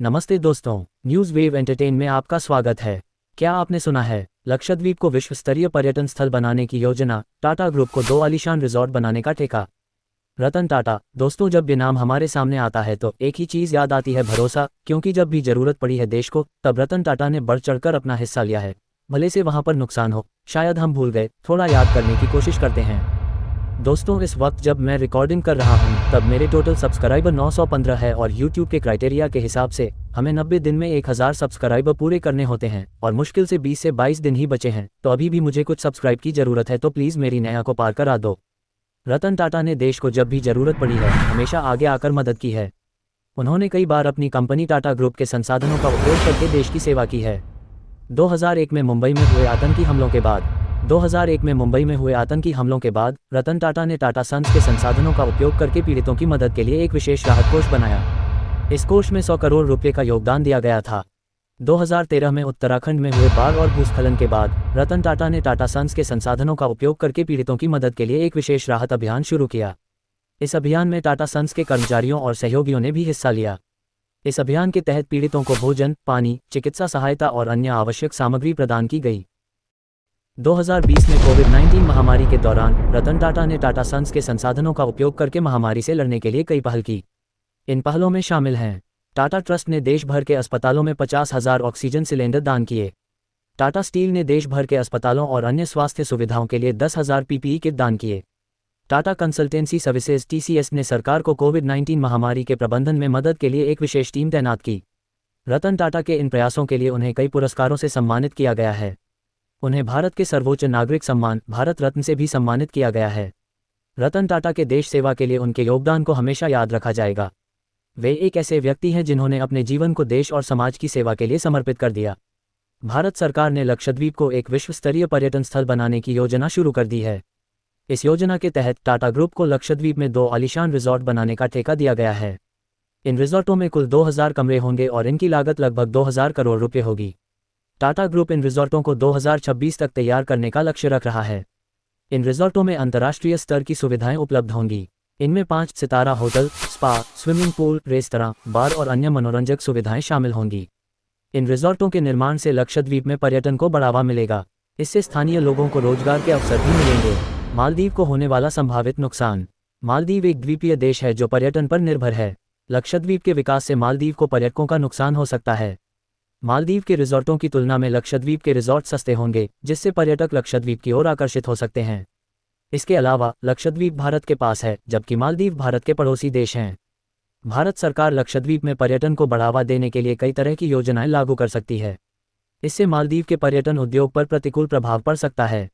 नमस्ते दोस्तों, news wave entertain में आपका स्वागत है। क्या आपने सुना है, लक्षद्वीप को विश्व स्तरीय पर्यटन स्थल बनाने की योजना, टाटा ग्रुप को 2 आलीशान रिजॉर्ट बनाने का ठेका। रतन टाटा। दोस्तों, जब ये नाम हमारे सामने आता है तो एक ही चीज़ याद आती है, भरोसा। क्योंकि जब भी जरूरत पड़ी है देश को, तब रतन टाटा ने बढ़ चढ़कर अपना हिस्सा लिया है। भले से वहाँ पर नुकसान हो, शायद हम भूल गए, थोड़ा याद करने की कोशिश करते हैं। दोस्तों, इस वक्त जब मैं रिकॉर्डिंग कर रहा हूं तब मेरे टोटल सब्सक्राइबर 915 है और YouTube के क्राइटेरिया के हिसाब से हमें 90 दिन में 1000 सब्सक्राइबर पूरे करने होते हैं और मुश्किल से 20 से 22 दिन ही बचे हैं। तो अभी भी मुझे कुछ सब्सक्राइब की ज़रूरत है, तो प्लीज़ मेरी नया को पार करा दो। रतन टाटा ने देश को जब भी ज़रूरत पड़ी है हमेशा आगे आकर मदद की है। उन्होंने कई बार अपनी कंपनी टाटा ग्रुप के संसाधनों का उपयोग करके देश की सेवा की है। 2001 में मुंबई में हुए आतंकी हमलों के बाद 2001 में मुंबई में हुए आतंकी हमलों के बाद रतन टाटा ने टाटा सन्स के संसाधनों का उपयोग करके पीड़ितों की मदद के लिए एक विशेष राहत कोष बनाया। इस कोष में 100 करोड़ रुपये का योगदान दिया गया था। 2013 में उत्तराखंड में हुए बाढ़ और भूस्खलन के बाद रतन टाटा ने टाटा सन्स के संसाधनों का उपयोग करके पीड़ितों की मदद के लिए एक विशेष राहत अभियान शुरू किया। इस अभियान में टाटा सन्स के कर्मचारियों और सहयोगियों ने भी हिस्सा लिया। इस अभियान के तहत पीड़ितों को भोजन, पानी, चिकित्सा सहायता और अन्य आवश्यक सामग्री प्रदान की गई। 2020 में कोविड-19 महामारी के दौरान रतन टाटा ने टाटा सन्स के संसाधनों का उपयोग करके महामारी से लड़ने के लिए कई पहल की। इन पहलों में शामिल हैं, टाटा ट्रस्ट ने देश भर के अस्पतालों में 50,000 ऑक्सीजन सिलेंडर दान किए। टाटा स्टील ने देश भर के अस्पतालों और अन्य स्वास्थ्य सुविधाओं के लिए 10,000 PPE किट दान किए। टाटा कंसल्टेंसी सर्विसेज TCS ने सरकार को कोविड-19 महामारी के प्रबंधन में मदद के लिए एक विशेष टीम तैनात की। रतन टाटा के इन प्रयासों के लिए उन्हें कई पुरस्कारों से सम्मानित किया गया है। उन्हें भारत के सर्वोच्च नागरिक सम्मान भारत रत्न से भी सम्मानित किया गया है। रतन टाटा के देश सेवा के लिए उनके योगदान को हमेशा याद रखा जाएगा। वे एक ऐसे व्यक्ति हैं जिन्होंने अपने जीवन को देश और समाज की सेवा के लिए समर्पित कर दिया। भारत सरकार ने लक्षद्वीप को एक विश्व स्तरीय पर्यटन स्थल बनाने की योजना शुरू कर दी है। इस योजना के तहत टाटा ग्रुप को लक्षद्वीप में 2 आलीशान रिजॉर्ट बनाने का ठेका दिया गया है। इन रिजॉर्टों में कुल 2000 कमरे होंगे और इनकी लागत लगभग 2000 करोड़ रुपये होगी। टाटा ग्रुप इन रिजॉर्टों को 2026 तक तैयार करने का लक्ष्य रख रहा है। इन रिजॉर्टों में अंतर्राष्ट्रीय स्तर की सुविधाएं उपलब्ध होंगी। इनमें 5 सितारा hotel, spa, swimming pool, restaurant, bar और अन्य मनोरंजक सुविधाएं शामिल होंगी। इन रिजॉर्टों के निर्माण से लक्षद्वीप में पर्यटन को बढ़ावा मिलेगा। इससे स्थानीय लोगों को रोजगार के अवसर भी मिलेंगे। मालदीव को होने वाला संभावित नुकसान। मालदीव एक द्वीपीय देश है जो पर्यटन पर निर्भर है। लक्षद्वीप के विकास से मालदीव को पर्यटकों का नुकसान हो सकता है। मालदीव के रिजॉर्टों की तुलना में लक्षद्वीप के रिजॉर्ट सस्ते होंगे, जिससे पर्यटक लक्षद्वीप की ओर आकर्षित हो सकते हैं। इसके अलावा लक्षद्वीप भारत के पास है, जबकि मालदीव भारत के पड़ोसी देश हैं। भारत सरकार लक्षद्वीप में पर्यटन को बढ़ावा देने के लिए कई तरह की योजनाएं लागू कर सकती है। इससे मालदीव के पर्यटन उद्योग पर प्रतिकूल प्रभाव पड़ सकता है।